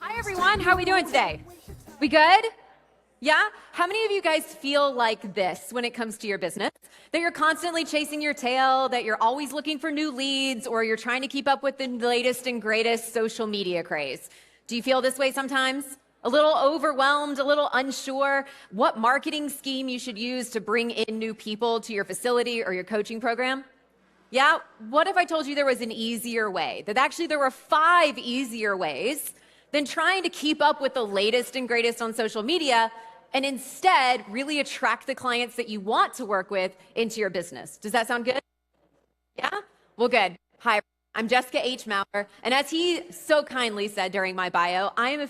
Hi everyone, how are we doing today? We good? Yeah? How many of you guys feel like this when it comes to your business? That you're constantly chasing your tail, that you're always looking for new leads, or you're trying to keep up with the latest and greatest social media craze? Do you feel this way sometimes? A little overwhelmed, a little unsure what marketing scheme you should use to bring in new people to your facility or your coaching program? Yeah? What if I told you there was an easier way? That actually there were 5 easier ways than trying to keep up with the latest and greatest on social media and instead really attract the clients that you want to work with into your business. Does that sound good? Yeah? Well, good. Hi, I'm Jessica H. Maurer, and as he so kindly said during my bio, I am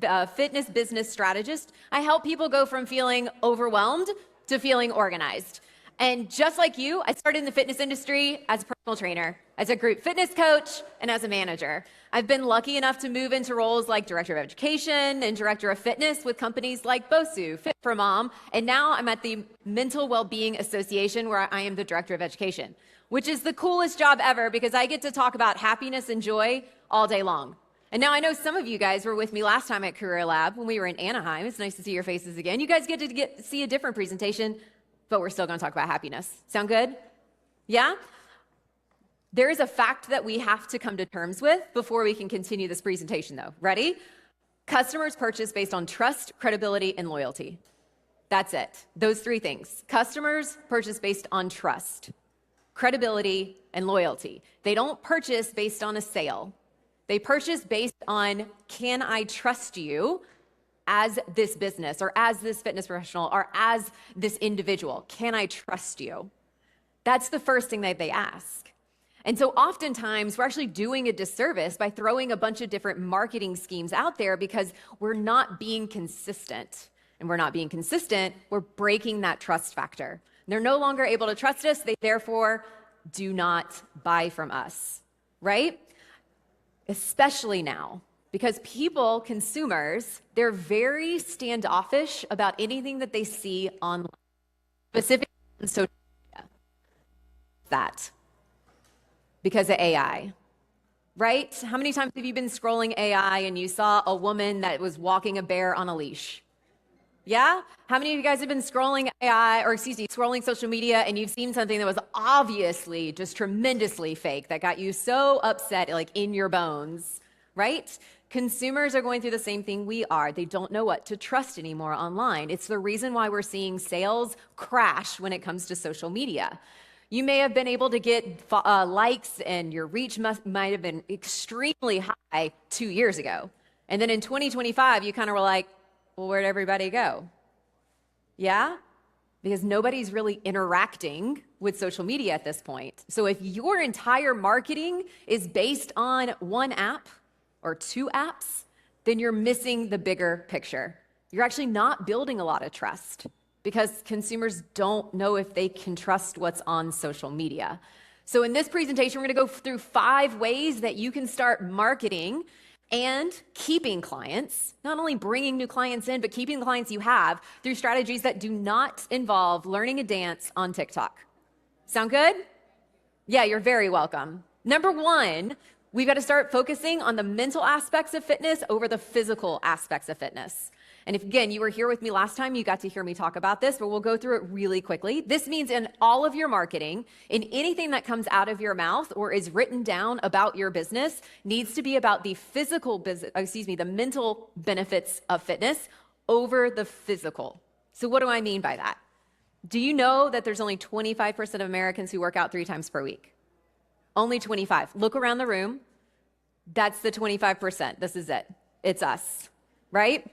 a fitness business strategist. I help people go from feeling overwhelmed to feeling organized. And just like you, I started in the fitness industry as a personal trainer, as a group fitness coach, and as a manager. I've been lucky enough to move into roles like director of education and director of fitness with companies like BOSU, Fit for Mom, and now I'm at the Mental Wellbeing Association where I am the director of education, which is the coolest job ever because I get to talk about happiness and joy all day long. And now I know some of you guys were with me last time at Career Lab when we were in Anaheim. It's nice to see your faces again. You guys get to see a different presentation, but we're still going to talk about happiness. Sound good? Yeah? There is a fact that we have to come to terms with before we can continue this presentation, though. Ready? Customers purchase based on trust, credibility, and loyalty. That's it. Those 3 things. Customers purchase based on trust, credibility, and loyalty. They don't purchase based on a sale. They purchase based on, can I trust you as this business or as this fitness professional or as this individual? Can I trust you? That's the first thing that they ask. And so oftentimes we're actually doing a disservice by throwing a bunch of different marketing schemes out there because we're not being consistent. And we're not being consistent, we're breaking that trust factor. They're no longer able to trust us, they therefore do not buy from us, right? Especially now. Because people, consumers, they're very standoffish about anything that they see online, specifically on social media. That. Because of AI, right? How many times have you been scrolling AI and you saw a woman that was walking a bear on a leash? Yeah? How many of you guys have been scrolling scrolling social media and you've seen something that was obviously just tremendously fake that got you so upset, like in your bones, right? Consumers are going through the same thing we are. They don't know what to trust anymore online. It's the reason why we're seeing sales crash when it comes to social media. You may have been able to get likes and your reach might have been extremely high 2 years ago. And then in 2025, you kind of were like, well, where'd everybody go? Yeah? Because nobody's really interacting with social media at this point. So if your entire marketing is based on 1 app or 2 apps, then you're missing the bigger picture. You're actually not building a lot of trust because consumers don't know if they can trust what's on social media. So in this presentation, we're gonna go through 5 ways that you can start marketing and keeping clients, not only bringing new clients in, but keeping the clients you have through strategies that do not involve learning a dance on TikTok. Sound good? Yeah, you're very welcome. Number 1, we've got to start focusing on the mental aspects of fitness over the physical aspects of fitness. And if, again, you were here with me last time, you got to hear me talk about this, but we'll go through it really quickly. This means in all of your marketing, in anything that comes out of your mouth or is written down about your business, needs to be about the the mental benefits of fitness over the physical. So what do I mean by that? Do you know that there's only 25% of Americans who work out 3 times per week? Only 25. Look around the room. That's the 25%. This is it. It's us, right?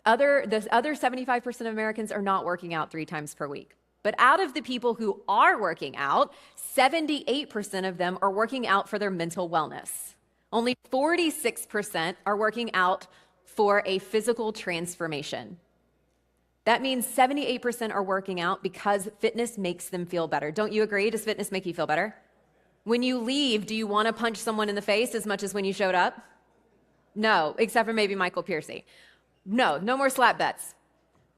The other 75% of Americans are not working out 3 times per week. But out of the people who are working out, 78% of them are working out for their mental wellness. Only 46% are working out for a physical transformation. That means 78% are working out because fitness makes them feel better. Don't you agree? Does fitness make you feel better? When you leave, do you want to punch someone in the face as much as when you showed up? No, except for maybe Michael Piercy. No more slap bets.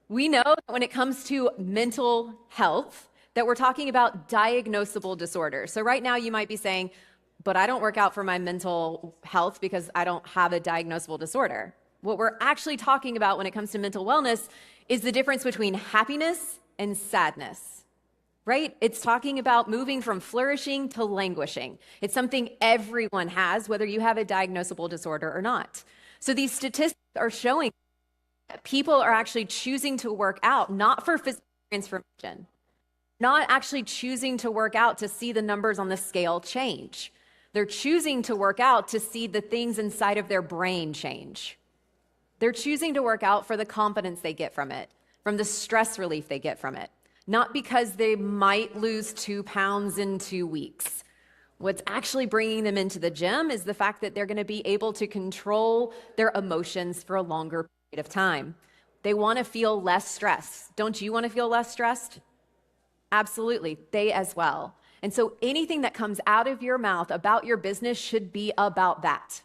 We know that when it comes to mental health, that we're talking about diagnosable disorders. So right now you might be saying, but I don't work out for my mental health because I don't have a diagnosable disorder. What we're actually talking about when it comes to mental wellness is the difference between happiness and sadness, right? It's talking about moving from flourishing to languishing. It's something everyone has, whether you have a diagnosable disorder or not. So these statistics are showing that people are actually choosing to work out, not for physical transformation, not actually choosing to work out to see the numbers on the scale change. They're choosing to work out to see the things inside of their brain change. They're choosing to work out for the confidence they get from it, from the stress relief they get from it, not because they might lose 2 pounds in 2 weeks. What's actually bringing them into the gym is the fact that they're going to be able to control their emotions for a longer period of time. They want to feel less stressed. Don't you want to feel less stressed? Absolutely, they as well. And so anything that comes out of your mouth about your business should be about that.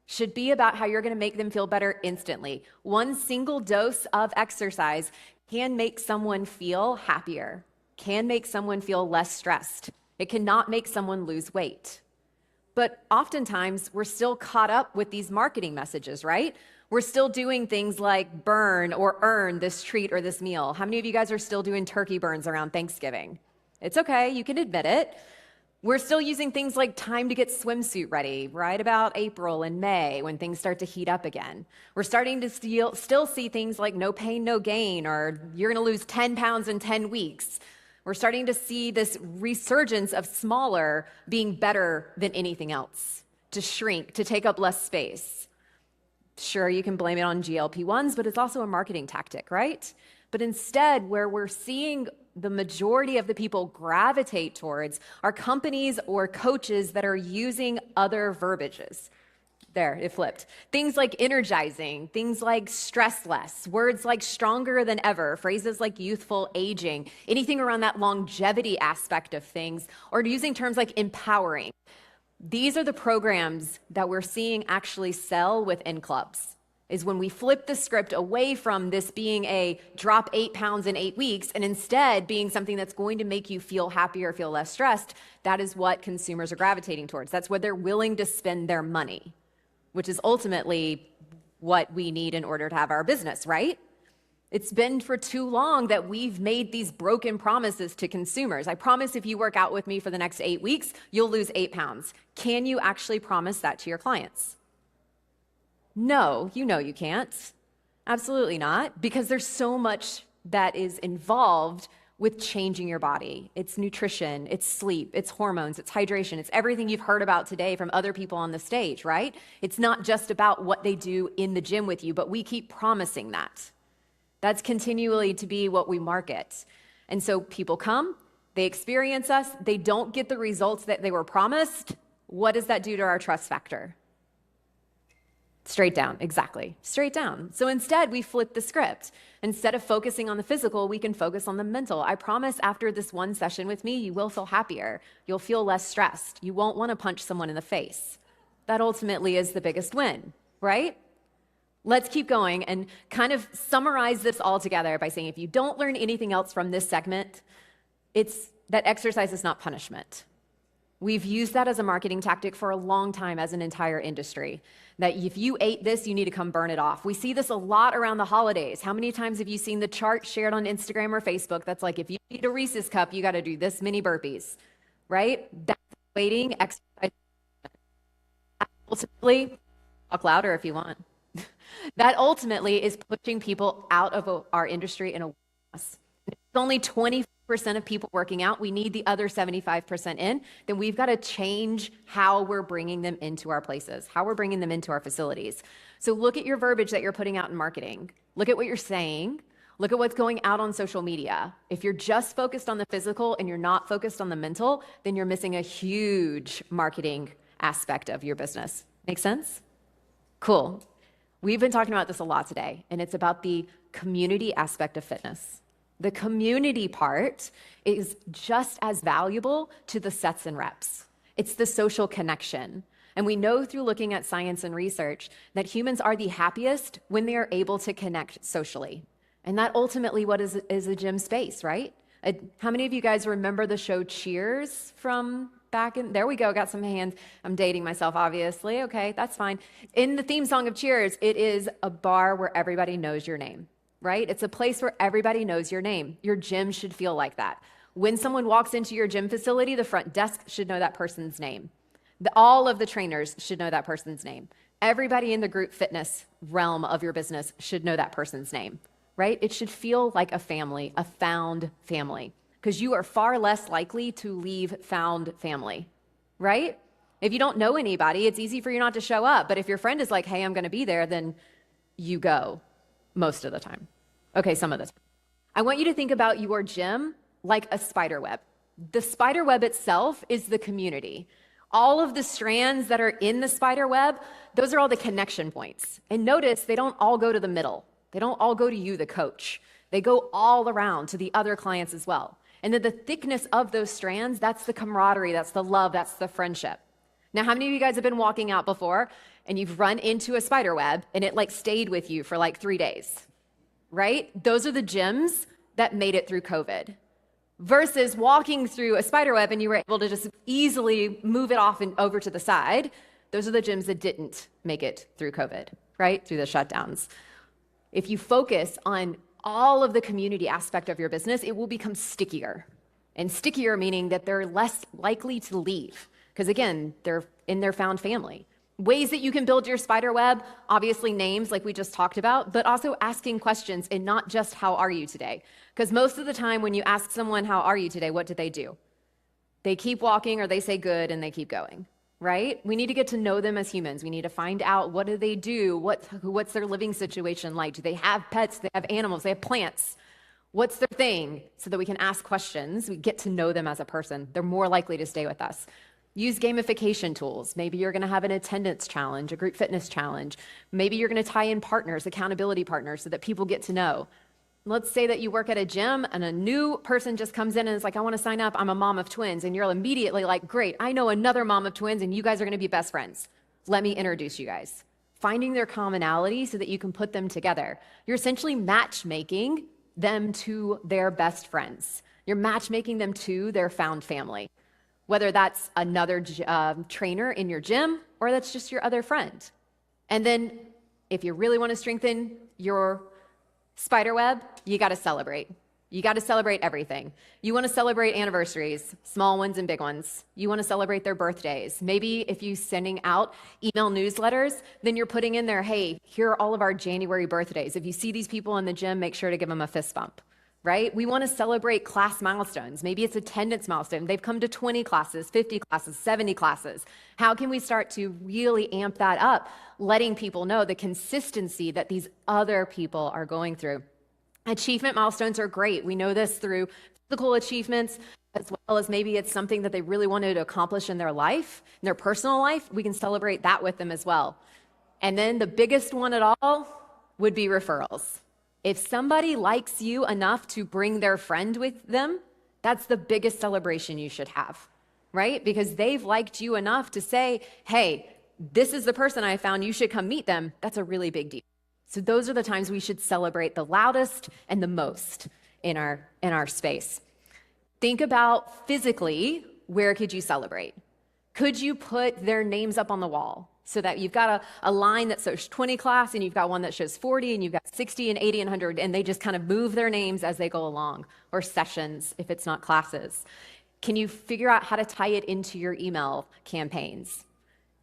Should be about how you're going to make them feel better instantly. One single dose of exercise can make someone feel happier, can make someone feel less stressed. It cannot make someone lose weight. But oftentimes we're still caught up with these marketing messages, right? We're still doing things like burn or earn this treat or this meal. How many of you guys are still doing turkey burns around Thanksgiving? It's okay, you can admit it. We're still using things like time to get swimsuit ready, right about April and May when things start to heat up again. We're starting to still see things like no pain, no gain, or you're gonna lose 10 pounds in 10 weeks. We're starting to see this resurgence of smaller being better than anything else, to shrink, to take up less space. Sure, you can blame it on GLP-1s, but it's also a marketing tactic, right? But instead, where we're seeing the majority of the people gravitate towards are companies or coaches that are using other verbiages. There, it flipped. Things like energizing, things like stress less, words like stronger than ever, phrases like youthful aging, anything around that longevity aspect of things, or using terms like empowering. These are the programs that we're seeing actually sell within clubs, is when we flip the script away from this being a drop 8 pounds in 8 weeks and instead being something that's going to make you feel happier, feel less stressed. That is what consumers are gravitating towards. That's what they're willing to spend their money, which is ultimately what we need in order to have our business, right? It's been for too long that we've made these broken promises to consumers. I promise if you work out with me for the next 8 weeks, you'll lose 8 pounds. Can you actually promise that to your clients? No, you know you can't. Absolutely not, because there's so much that is involved with changing your body. It's nutrition, it's sleep, it's hormones, it's hydration, it's everything you've heard about today from other people on the stage, right? It's not just about what they do in the gym with you, but we keep promising that. That's continually to be what we market. And so people come, they experience us, they don't get the results that they were promised. What does that do to our trust factor? Straight down, exactly, straight down. So instead, we flip the script. Instead of focusing on the physical, we can focus on the mental. I promise after this one session with me, you will feel happier. You'll feel less stressed. You won't want to punch someone in the face. That ultimately is the biggest win, right? Let's keep going and kind of summarize this all together by saying if you don't learn anything else from this segment, it's that exercise is not punishment. We've used that as a marketing tactic for a long time as an entire industry, that if you ate this, you need to come burn it off. We see this a lot around the holidays. How many times have you seen the chart shared on Instagram or Facebook that's like, if you eat a Reese's cup, you got to do this many burpees, right? That's waiting, exercise. Ultimately, talk louder if you want. That ultimately is pushing people out of our industry in a loss. It's only 20% of people working out. We need the other 75% in. Then we've got to change how we're bringing them into our places, how we're bringing them into our facilities. So look at your verbiage that you're putting out in marketing. Look at what you're saying. Look at what's going out on social media. If you're just focused on the physical and you're not focused on the mental, then you're missing a huge marketing aspect of your business. Make sense? Cool. We've been talking about this a lot today, and it's about the community aspect of fitness. The community part is just as valuable to the sets and reps. It's the social connection. And we know through looking at science and research that humans are the happiest when they are able to connect socially. And that ultimately what is a gym space, right? How many of you guys remember the show Cheers from back in? There we go, got some hands. I'm dating myself, obviously. Okay, that's fine. In the theme song of Cheers, it is a bar where everybody knows your name, right? It's a place where everybody knows your name. Your gym should feel like that. When someone walks into your gym facility, the front desk should know that person's name. All of the trainers should know that person's name. Everybody in the group fitness realm of your business should know that person's name, right? It should feel like a family, a found family, because you are far less likely to leave found family, right? If you don't know anybody, it's easy for you not to show up. But if your friend is like, hey, I'm going to be there, then you go most of the time. Okay, some of the time. I want you to think about your gym like a spider web. The spider web itself is the community. All of the strands that are in the spider web, those are all the connection points. And notice they don't all go to the middle. They don't all go to you, the coach. They go all around to the other clients as well. And then the thickness of those strands, that's the camaraderie, that's the love, that's the friendship. Now, how many of you guys have been walking out before and you've run into a spider web and it like stayed with you for like 3 days, right? Those are the gyms that made it through COVID. Versus walking through a spider web and you were able to just easily move it off and over to the side. Those are the gyms that didn't make it through COVID, right? Through the shutdowns. If you focus on all of the community aspect of your business, it will become stickier. And stickier meaning that they're less likely to leave. Because again, they're in their found family. Ways that you can build your spider web, obviously names like we just talked about, but also asking questions and not just how are you today? Because most of the time when you ask someone how are you today, what do? They keep walking or they say good and they keep going, right? We need to get to know them as humans. We need to find out what do they do? What's their living situation like? Do they have pets? Do they have animals? Do they have plants? What's their thing? So that we can ask questions. We get to know them as a person. They're more likely to stay with us. Use gamification tools. Maybe you're going to have an attendance challenge, a group fitness challenge. Maybe you're going to tie in partners, accountability partners, so that people get to know. Let's say that you work at a gym and a new person just comes in and is like, I want to sign up. I'm a mom of twins. And you're immediately like, great, I know another mom of twins and you guys are going to be best friends. Let me introduce you guys. Finding their commonality so that you can put them together. You're essentially matchmaking them to their best friends. You're matchmaking them to their found family. Whether that's another trainer in your gym or that's just your other friend. And then if you really want to strengthen your spider web, you got to celebrate. You got to celebrate everything. You want to celebrate anniversaries, small ones and big ones. You want to celebrate their birthdays. Maybe if you're sending out email newsletters, then you're putting in there, hey, here are all of our January birthdays. If you see these people in the gym, make sure to give them a fist bump. Right? We want to celebrate class milestones. Maybe it's attendance milestone. They've come to 20 classes, 50 classes, 70 classes. How can we start to really amp that up, letting people know the consistency that these other people are going through? Achievement milestones are great. We know this through physical achievements, as well as maybe it's something that they really wanted to accomplish in their life, in their personal life. We can celebrate that with them as well. And then the biggest one at all would be referrals. If somebody likes you enough to bring their friend with them, that's the biggest celebration you should have, right? Because they've liked you enough to say, hey, this is the person I found, you should come meet them. That's a really big deal. So those are the times we should celebrate the loudest and the most in our space. Think about physically, where could you celebrate? Could you put their names up on the wall? So that you've got a line that shows 20 class and you've got one that shows 40 and you've got 60 and 80 and 100 and they just kind of move their names as they go along, or sessions if it's not classes. Can you figure out how to tie it into your email campaigns?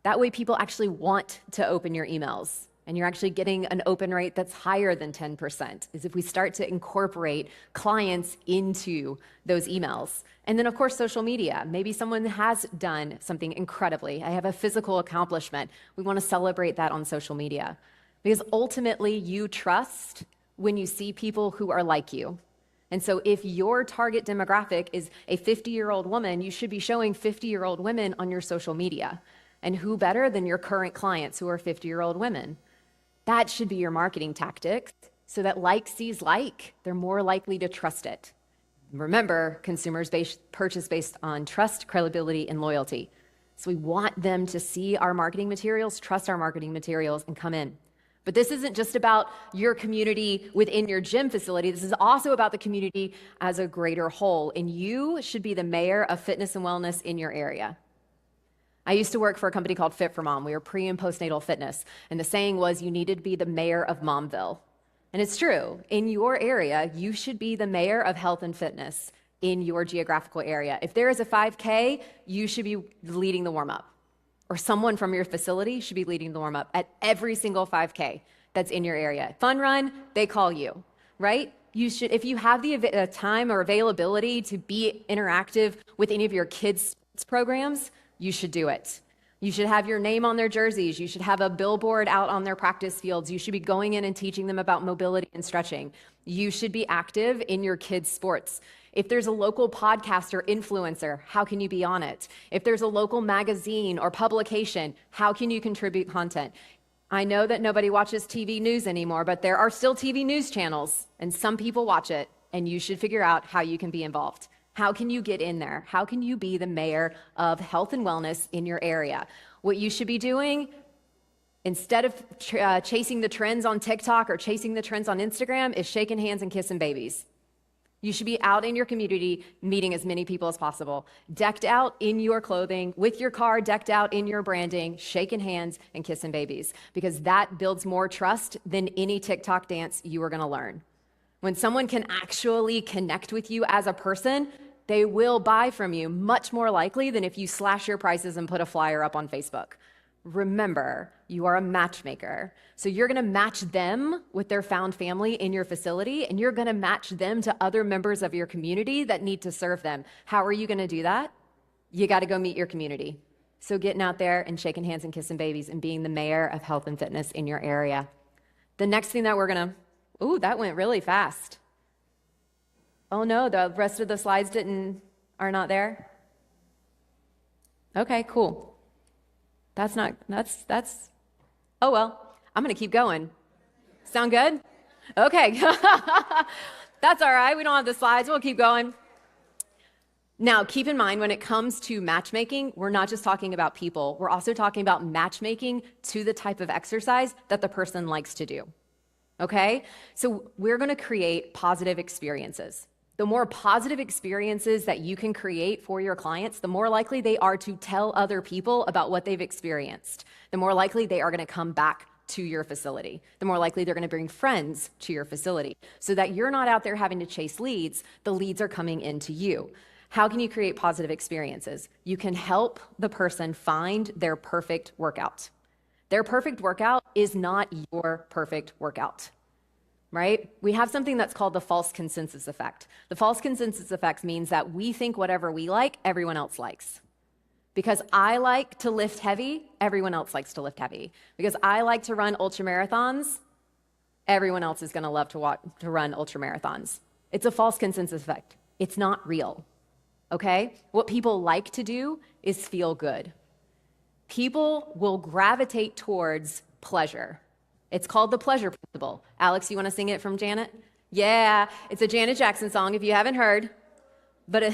That way people actually want to open your emails and you're actually getting an open rate that's higher than 10%, is if we start to incorporate clients into those emails. And then, of course, social media. Maybe someone has done something incredibly. I have a physical accomplishment. We want to celebrate that on social media. Because ultimately, you trust when you see people who are like you. And so if your target demographic is a 50-year-old woman, you should be showing 50-year-old women on your social media. And who better than your current clients who are 50-year-old women? That should be your marketing tactics, so that like sees like, they're more likely to trust it. Remember, consumers purchase based on trust, credibility, and loyalty. So we want them to see our marketing materials, trust our marketing materials, and come in. But this isn't just about your community within your gym facility. This is also about the community as a greater whole. And you should be the mayor of fitness and wellness in your area. I used to work for a company called Fit for Mom. We were pre and postnatal fitness. And the saying was, you needed to be the mayor of Momville. And it's true. In your area, you should be the mayor of health and fitness in your geographical area. If there is a 5K, you should be leading the warm-up. Or someone from your facility should be leading the warm-up at every single 5K that's in your area. Fun run, they call you, right? You should, if you have the time or availability to be interactive with any of your kids' programs, you should do it. You should have your name on their jerseys. You should have a billboard out on their practice fields. You should be going in and teaching them about mobility and stretching. You should be active in your kids' sports. If there's a local podcast or influencer, how can you be on it? If there's a local magazine or publication, how can you contribute content? I know that nobody watches TV news anymore, but there are still TV news channels, and some people watch it, and you should figure out how you can be involved. How can you get in there? How can you be the mayor of health and wellness in your area? What you should be doing, instead of chasing the trends on TikTok or chasing the trends on Instagram, is shaking hands and kissing babies. You should be out in your community meeting as many people as possible, decked out in your clothing, with your car decked out in your branding, shaking hands and kissing babies, because that builds more trust than any TikTok dance you are going to learn. When someone can actually connect with you as a person, they will buy from you much more likely than if you slash your prices and put a flyer up on Facebook. Remember, you are a matchmaker. So you're gonna match them with their found family in your facility, and you're gonna match them to other members of your community that need to serve them. How are you gonna do that? You gotta go meet your community. So getting out there and shaking hands and kissing babies and being the mayor of health and fitness in your area. The next thing that we're gonna, ooh, that went really fast. Oh no, the rest of the slides are not there? Okay, cool. That's, oh well, I'm gonna keep going. Sound good? Okay, that's all right, we don't have the slides, we'll keep going. Now, keep in mind, when it comes to matchmaking, we're not just talking about people, we're also talking about matchmaking to the type of exercise that the person likes to do, okay? So we're gonna create positive experiences. The more positive experiences that you can create for your clients, the more likely they are to tell other people about what they've experienced. The more likely they are gonna come back to your facility. The more likely they're gonna bring friends to your facility, so that you're not out there having to chase leads, the leads are coming into you. How can you create positive experiences? You can help the person find their perfect workout. Their perfect workout is not your perfect workout. Right? We have something that's called the false consensus effect. The false consensus effect means that we think whatever we like, everyone else likes. Because I like to lift heavy, everyone else likes to lift heavy. Because I like to run ultramarathons, everyone else is gonna love to run ultramarathons. It's a false consensus effect. It's not real, okay? What people like to do is feel good. People will gravitate towards pleasure. It's called the pleasure principle. Alex, you want to sing it from Janet? Yeah, it's a Janet Jackson song if you haven't heard. But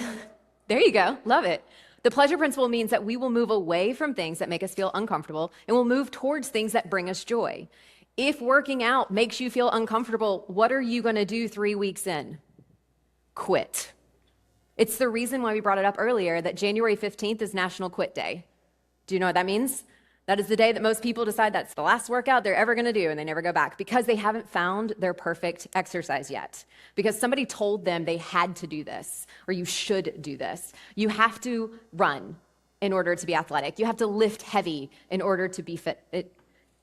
there you go, love it. The pleasure principle means that we will move away from things that make us feel uncomfortable and we'll move towards things that bring us joy. If working out makes you feel uncomfortable, what are you going to do 3 weeks in? Quit. It's the reason why we brought it up earlier that January 15th is National Quit Day. Do you know what that means? That is the day that most people decide that's the last workout they're ever gonna do and they never go back because they haven't found their perfect exercise yet. Because somebody told them they had to do this or you should do this. You have to run in order to be athletic. You have to lift heavy in order to be fit.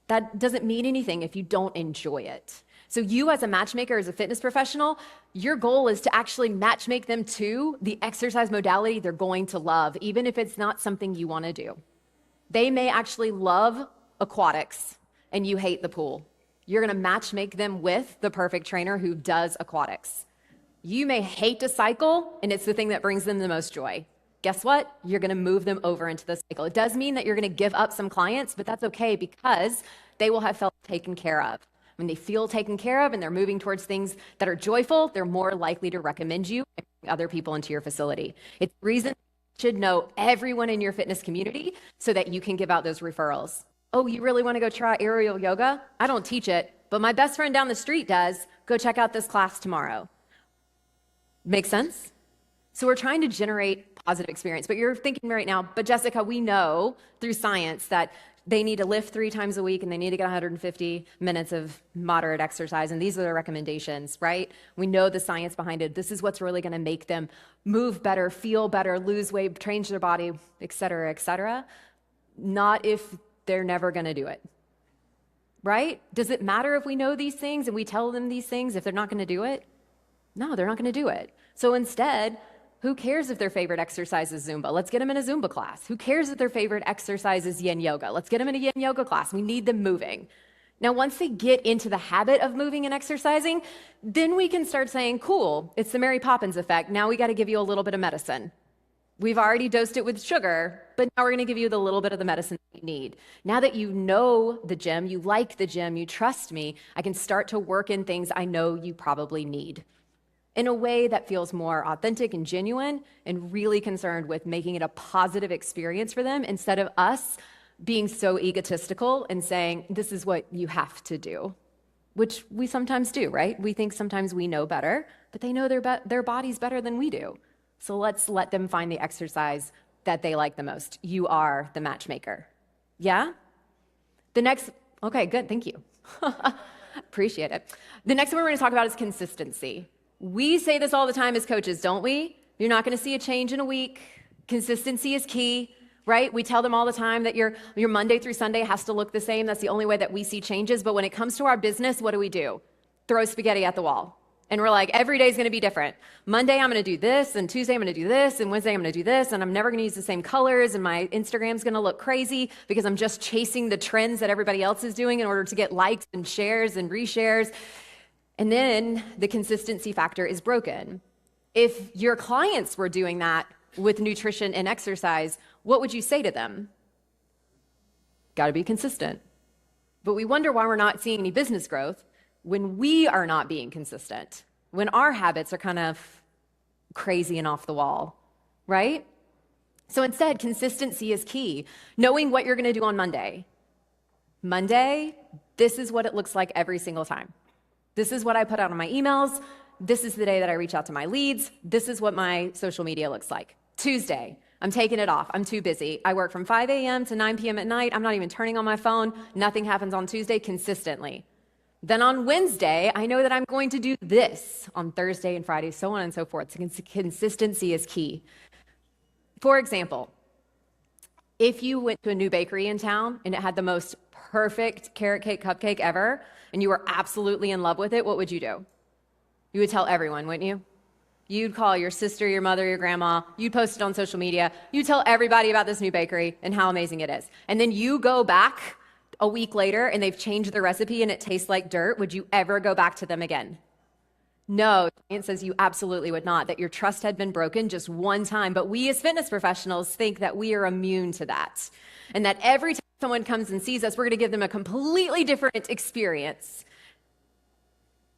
That doesn't mean anything if you don't enjoy it. So you as a matchmaker, as a fitness professional, your goal is to actually matchmake them to the exercise modality they're going to love, even if it's not something you wanna do. They may actually love aquatics and you hate the pool. You're gonna match make them with the perfect trainer who does aquatics. You may hate to cycle and it's the thing that brings them the most joy. Guess what? You're gonna move them over into the cycle. It does mean that you're gonna give up some clients, but that's okay because they will have felt taken care of. When they feel taken care of and they're moving towards things that are joyful, they're more likely to recommend you and bring other people into your facility. It's the reason should know everyone in your fitness community so that you can give out those referrals. Oh, you really want to go try aerial yoga? I don't teach it, but my best friend down the street does. Go check out this class tomorrow. Make sense? So we're trying to generate positive experience, but you're thinking right now, but Jessica, we know through science that they need to lift 3 times a week and they need to get 150 minutes of moderate exercise. And these are the recommendations, right? We know the science behind it. This is what's really going to make them move better, feel better, lose weight, change their body, et cetera, et cetera. Not if they're never going to do it, right? Does it matter if we know these things and we tell them these things if they're not going to do it? No, they're not going to do it. So instead, who cares if their favorite exercise is Zumba? Let's get them in a Zumba class. Who cares if their favorite exercise is yin yoga? Let's get them in a yin yoga class. We need them moving. Now, once they get into the habit of moving and exercising, then we can start saying, cool, it's the Mary Poppins effect. Now we got to give you a little bit of medicine. We've already dosed it with sugar, but now we're going to give you the little bit of the medicine that you need. Now that you know the gym, you like the gym, you trust me, I can start to work in things I know you probably need, in a way that feels more authentic and genuine and really concerned with making it a positive experience for them instead of us being so egotistical and saying, this is what you have to do, which we sometimes do, right? We think sometimes we know better, but they know their bodies better than we do. So let's let them find the exercise that they like the most. You are the matchmaker. Yeah? Okay, good, thank you. Appreciate it. The next one we're gonna talk about is consistency. We say this all the time as coaches, don't we? You're not going to see a change in a week. Consistency is key, right? We tell them all the time that your Monday through Sunday has to look the same. That's the only way that we see changes. But when it comes to our business, what do? Throw spaghetti at the wall. And we're like, every day is going to be different. Monday, I'm going to do this, and Tuesday, I'm going to do this, and Wednesday, I'm going to do this, and I'm never going to use the same colors, and my Instagram's going to look crazy because I'm just chasing the trends that everybody else is doing in order to get likes and shares and reshares. And then the consistency factor is broken. If your clients were doing that with nutrition and exercise, what would you say to them? Got to be consistent. But we wonder why we're not seeing any business growth when we are not being consistent, when our habits are kind of crazy and off the wall, right? So instead, consistency is key. Knowing what you're going to do on Monday. Monday, this is what it looks like every single time. This is what I put out on my emails. This is the day that I reach out to my leads. This is what my social media looks like. Tuesday, I'm taking it off. I'm too busy. I work from 5 a.m. to 9 p.m. at night. I'm not even turning on my phone. Nothing happens on Tuesday consistently. Then on Wednesday, I know that I'm going to do this on Thursday and Friday, so on and so forth. So consistency is key. For example, if you went to a new bakery in town and it had the most perfect carrot cake cupcake ever, and you were absolutely in love with it, what would you do? You would tell everyone, wouldn't you? You'd call your sister, your mother, your grandma, you'd post it on social media, you'd tell everybody about this new bakery and how amazing it is. And then you go back a week later and they've changed the recipe and it tastes like dirt. Would you ever go back to them again? No, science says you absolutely would not, that your trust had been broken just one time. But we as fitness professionals think that we are immune to that. And that every time someone comes and sees us, we're going to give them a completely different experience.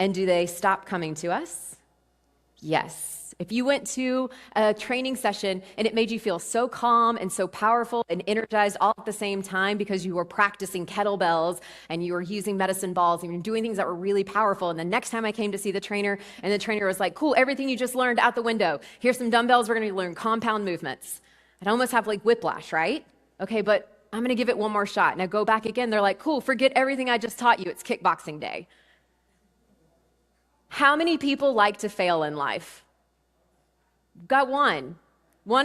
And do they stop coming to us? Yes. If you went to a training session and it made you feel so calm and so powerful and energized all at the same time because you were practicing kettlebells and you were using medicine balls and you were doing things that were really powerful, and the next time I came to see the trainer and the trainer was like, cool, everything you just learned out the window. Here's some dumbbells. We're going to learn compound movements. I'd almost have like whiplash, right? Okay, but I'm going to give it one more shot. Now go back again. They're like, cool, forget everything I just taught you. It's kickboxing day. How many people like to fail in life? Got one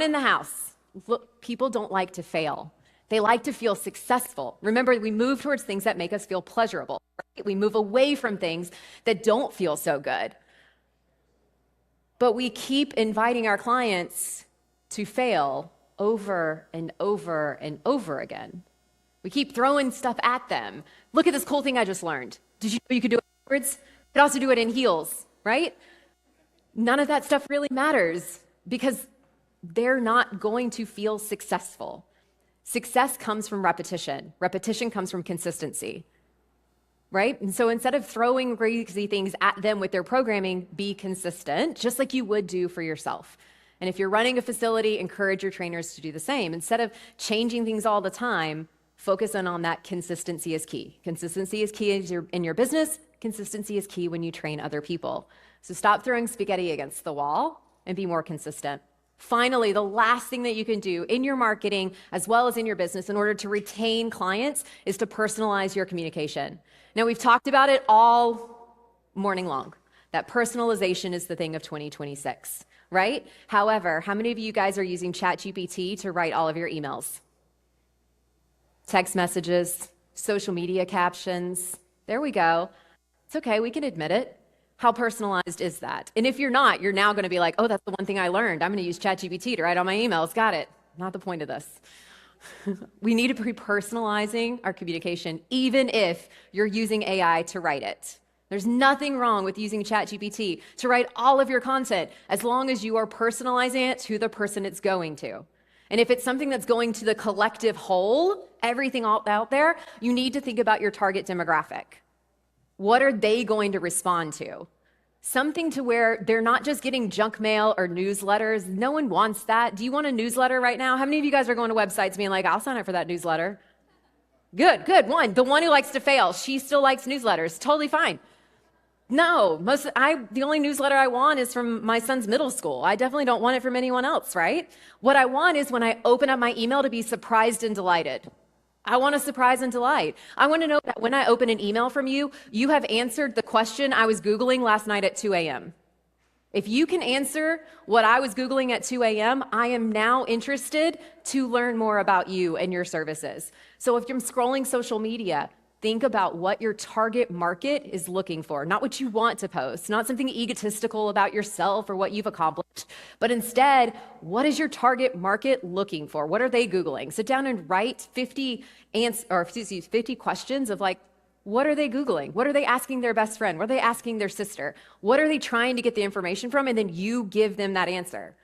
in the house. Look, people don't like to fail. They like to feel successful. Remember, we move towards things that make us feel pleasurable. Right? We move away from things that don't feel so good. But we keep inviting our clients to fail over and over and over again. We keep throwing stuff at them. Look at this cool thing I just learned. Did you know you could do it backwards? You could also do it in heels, right? None of that stuff really matters because they're not going to feel successful. Success comes from repetition. Repetition comes from consistency, right? And so instead of throwing crazy things at them with their programming, be consistent, just like you would do for yourself. And if you're running a facility, encourage your trainers to do the same. Instead of changing things all the time, Focus on that. Consistency is key. Consistency is key in your business. Consistency is key when you train other people. So stop throwing spaghetti against the wall and be more consistent. Finally, the last thing that you can do in your marketing as well as in your business in order to retain clients is to personalize your communication. Now, we've talked about it all morning long, that personalization is the thing of 2026, right? However, how many of you guys are using ChatGPT to write all of your emails? Text messages, social media captions. There we go. It's okay, we can admit it. How personalized is that? And if you're not, you're now going to be like, oh, that's the one thing I learned. I'm going to use ChatGPT to write all my emails. Got it. Not the point of this. We need to be personalizing our communication, even if you're using AI to write it. There's nothing wrong with using ChatGPT to write all of your content, as long as you are personalizing it to the person it's going to. And if it's something that's going to the collective whole, everything out there, you need to think about your target demographic. What are they going to respond to? Something to where they're not just getting junk mail or newsletters. No one wants that. Do you want a newsletter right now? How many of you guys are going to websites being like, I'll sign up for that newsletter? Good. The one who likes to fail, she still likes newsletters. Totally fine. No, the only newsletter I want is from my son's middle school. I definitely don't want it from anyone else, right? What I want is when I open up my email to be surprised and delighted. I want to surprise and delight. I want to know that when I open an email from you, you have answered the question I was Googling last night at 2 a.m. If you can answer what I was Googling at 2 a.m., I am now interested to learn more about you and your services. So if you're scrolling social media, think about what your target market is looking for, not what you want to post, not something egotistical about yourself or what you've accomplished, but instead, what is your target market looking for? What are they Googling? Sit down and write 50 questions of like, what are they Googling? What are they asking their best friend? What are they asking their sister? What are they trying to get the information from? And then you give them that answer.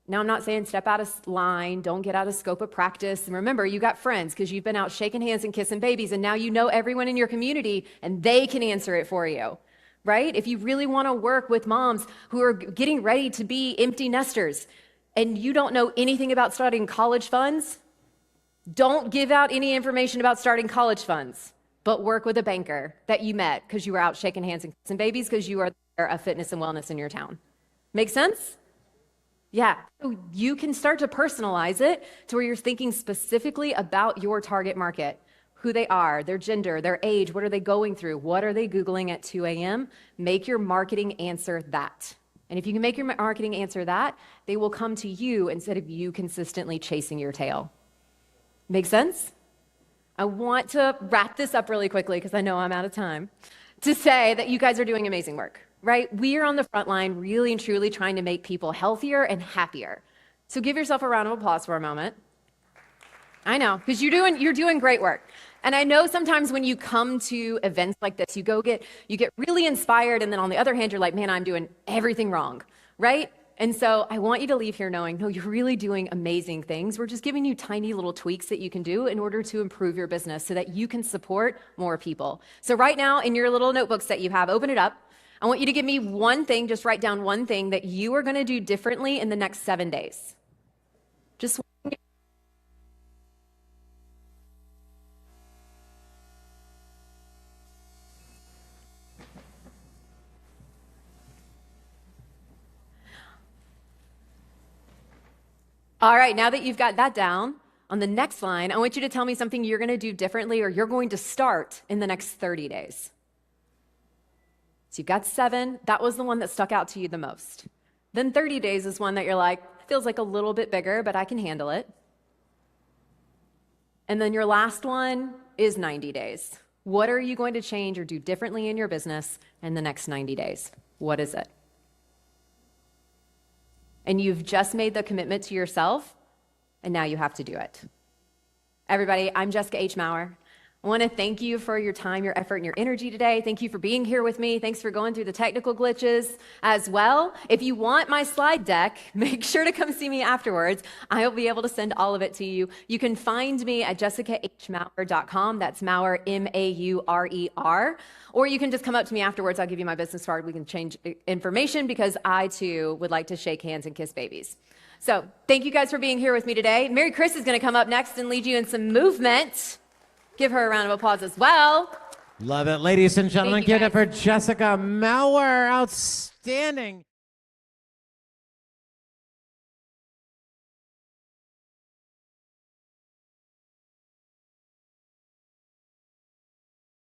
Now, I'm not saying step out of line, don't get out of scope of practice. And remember, you got friends because you've been out shaking hands and kissing babies, and now you know everyone in your community, and they can answer it for you, right? If you really want to work with moms who are getting ready to be empty nesters, and you don't know anything about starting college funds, don't give out any information about starting college funds, but work with a banker that you met because you were out shaking hands and kissing babies because you are there of fitness and wellness in your town. Make sense? Yeah, so you can start to personalize it to where you're thinking specifically about your target market, who they are, their gender, their age, what are they going through, what are they Googling at 2 a.m.? Make your marketing answer that. And if you can make your marketing answer that, they will come to you instead of you consistently chasing your tail. Make sense? I want to wrap this up really quickly because I know I'm out of time, to say that you guys are doing amazing work. Right? We are on the front line really and truly trying to make people healthier and happier. So give yourself a round of applause for a moment. I know, because you're doing great work. And I know sometimes when you come to events like this, you get really inspired, and then on the other hand, you're like, man, I'm doing everything wrong, right? And so I want you to leave here knowing, no, you're really doing amazing things. We're just giving you tiny little tweaks that you can do in order to improve your business so that you can support more people. So right now, in your little notebooks that you have, open it up. I want you to give me one thing, just write down one thing that you are going to do differently in the next 7 days. Just one. All right, now that you've got that down, on the next line, I want you to tell me something you're going to do differently or you're going to start in the next 30 days. So you've got 7. That was the one that stuck out to you the most. Then 30 days is one that you're like, feels like a little bit bigger, but I can handle it. And then your last one is 90 days. What are you going to change or do differently in your business in the next 90 days? What is it? And you've just made the commitment to yourself, and now you have to do it. Everybody, I'm Jessica H. Maurer. I want to thank you for your time, your effort, and your energy today. Thank you for being here with me. Thanks for going through the technical glitches as well. If you want my slide deck, make sure to come see me afterwards. I'll be able to send all of it to you. You can find me at jessicahmaurer.com. That's Maurer, M-A-U-R-E-R. Or you can just come up to me afterwards. I'll give you my business card. We can change information because I, too, would like to shake hands and kiss babies. So thank you guys for being here with me today. Mary Chris is going to come up next and lead you in some movement. Give her a round of applause as well. Love it. Ladies and gentlemen, Thank you, give it up for Jessica Maurer. Outstanding.